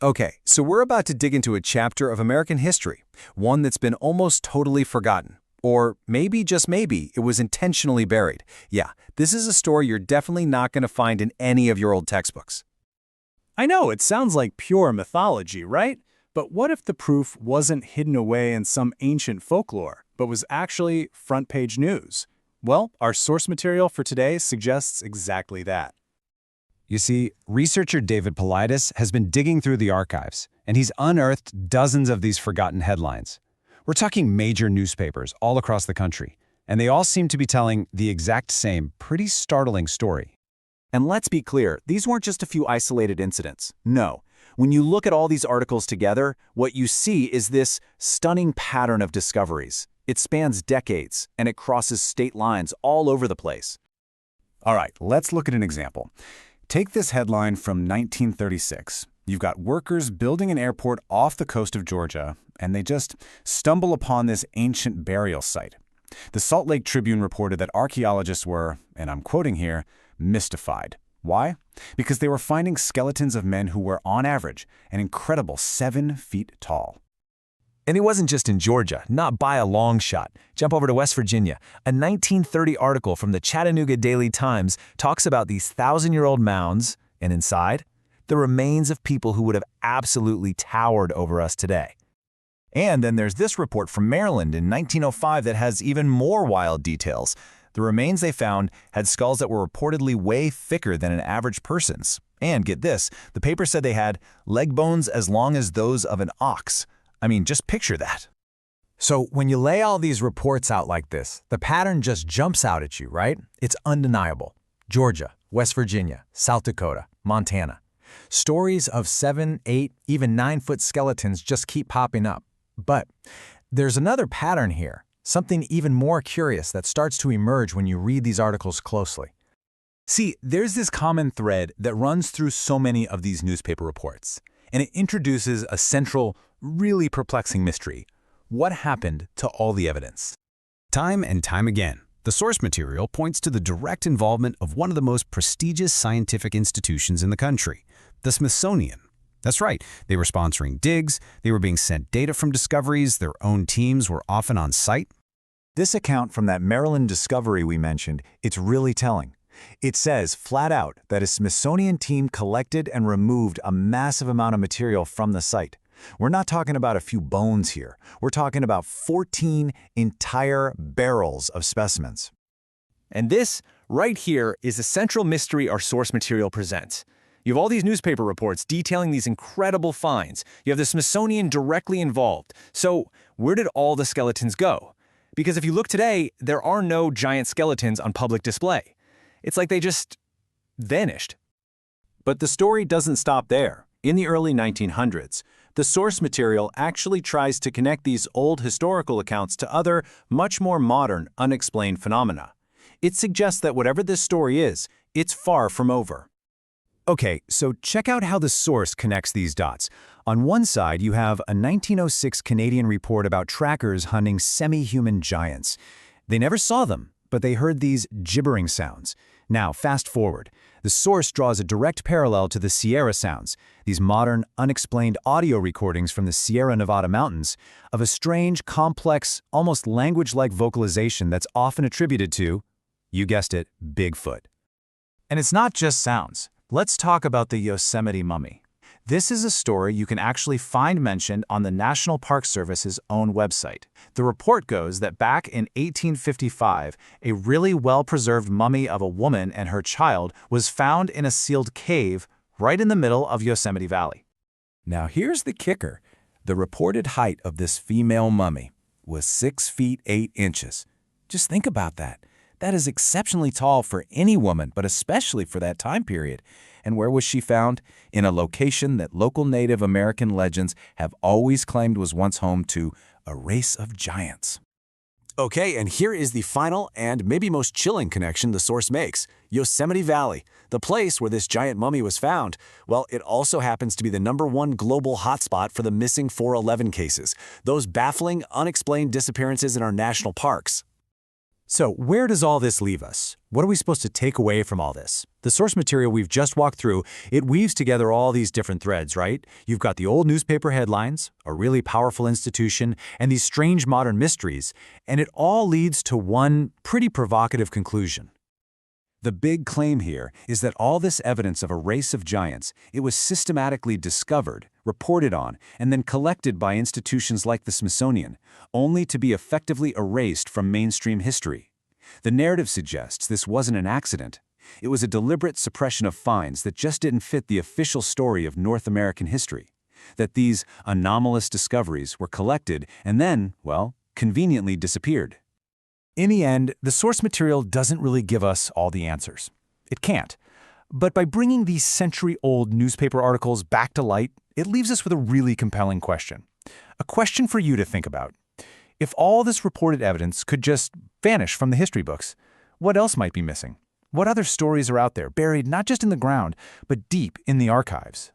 Okay, so we're about to dig into a chapter of American history, one that's been almost totally forgotten. Or maybe, just maybe, it was intentionally buried. Yeah, this is a story you're definitely not going to find in any of your old textbooks. I know, it sounds like pure mythology, right? But what if the proof wasn't hidden away in some ancient folklore, but was actually front-page news? Well, our source material for today suggests exactly that. You see, researcher David Paulides has been digging through the archives, and he's unearthed dozens of these forgotten headlines. We're talking major newspapers all across the country, and they all seem to be telling the exact same, pretty startling story. And let's be clear, these weren't just a few isolated incidents. No. When you look at all these articles together, what you see is this stunning pattern of discoveries. It spans decades, and it crosses state lines all over the place. All right, let's look at an example. Take this headline from 1936. You've got workers building an airport off the coast of Georgia, and they just stumble upon this ancient burial site. The Salt Lake Tribune reported that archaeologists were, and I'm quoting here, mystified. Why? Because they were finding skeletons of men who were, on average, an incredible 7 feet tall. And it wasn't just in Georgia, not by a long shot. Jump over to West Virginia. A 1930 article from the Chattanooga Daily Times talks about these 1,000-year-old mounds, and inside, the remains of people who would have absolutely towered over us today. And then there's this report from Maryland in 1905 that has even more wild details. The remains they found had skulls that were reportedly way thicker than an average person's. And get this, the paper said they had leg bones as long as those of an ox. I mean, just picture that. So when you lay all these reports out like this, the pattern just jumps out at you, right? It's undeniable. Georgia, West Virginia, South Dakota, Montana. Stories of 7, 8, even 9-foot skeletons just keep popping up. But there's another pattern here, something even more curious that starts to emerge when you read these articles closely. See, there's this common thread that runs through so many of these newspaper reports, and it introduces a central, really perplexing mystery. What happened to all the evidence? Time and time again, the source material points to the direct involvement of one of the most prestigious scientific institutions in the country, the Smithsonian. That's right, they were sponsoring digs, they were being sent data from discoveries, their own teams were often on site. This account from that Maryland discovery we mentioned, it's really telling. It says flat out that a Smithsonian team collected and removed a massive amount of material from the site. We're not talking about a few bones here. We're talking about 14 entire barrels of specimens. And this, right here, is the central mystery our source material presents. You have all these newspaper reports detailing these incredible finds. You have the Smithsonian directly involved. So where did all the skeletons go? Because if you look today, there are no giant skeletons on public display. It's like they just vanished. But the story doesn't stop there. In the early 1900s, the source material actually tries to connect these old historical accounts to other, much more modern, unexplained phenomena. It suggests that whatever this story is, it's far from over. Okay, so check out how the source connects these dots. On one side, you have a 1906 Canadian report about trackers hunting semi-human giants. They never saw them, but they heard these gibbering sounds. Now, fast forward. The source draws a direct parallel to the Sierra sounds, these modern, unexplained audio recordings from the Sierra Nevada mountains, of a strange, complex, almost language-like vocalization that's often attributed to, you guessed it, Bigfoot. And it's not just sounds. Let's talk about the Yosemite mummy. This is a story you can actually find mentioned on the National Park Service's own website. The report goes that back in 1855, a really well-preserved mummy of a woman and her child was found in a sealed cave right in the middle of Yosemite Valley. Now here's the kicker. The reported height of this female mummy was 6 feet 8 inches. Just think about that. That is exceptionally tall for any woman, but especially for that time period. And where was she found? In a location that local Native American legends have always claimed was once home to a race of giants. Okay, and here is the final and maybe most chilling connection the source makes. Yosemite Valley, the place where this giant mummy was found. Well, it also happens to be the #1 global hotspot for the missing 411 cases, those baffling, unexplained disappearances in our national parks. So where does all this leave us? What are we supposed to take away from all this? The source material we've just walked through, it weaves together all these different threads, right? You've got the old newspaper headlines, a really powerful institution, and these strange modern mysteries, and it all leads to one pretty provocative conclusion. The big claim here is that all this evidence of a race of giants, it was systematically discovered, reported on, and then collected by institutions like the Smithsonian, only to be effectively erased from mainstream history. The narrative suggests this wasn't an accident. It was a deliberate suppression of finds that just didn't fit the official story of North American history. That these anomalous discoveries were collected and then, well, conveniently disappeared. In the end, the source material doesn't really give us all the answers. It can't. But by bringing these century-old newspaper articles back to light, it leaves us with a really compelling question. A question for you to think about. If all this reported evidence could just vanish from the history books, what else might be missing? What other stories are out there, buried not just in the ground, but deep in the archives?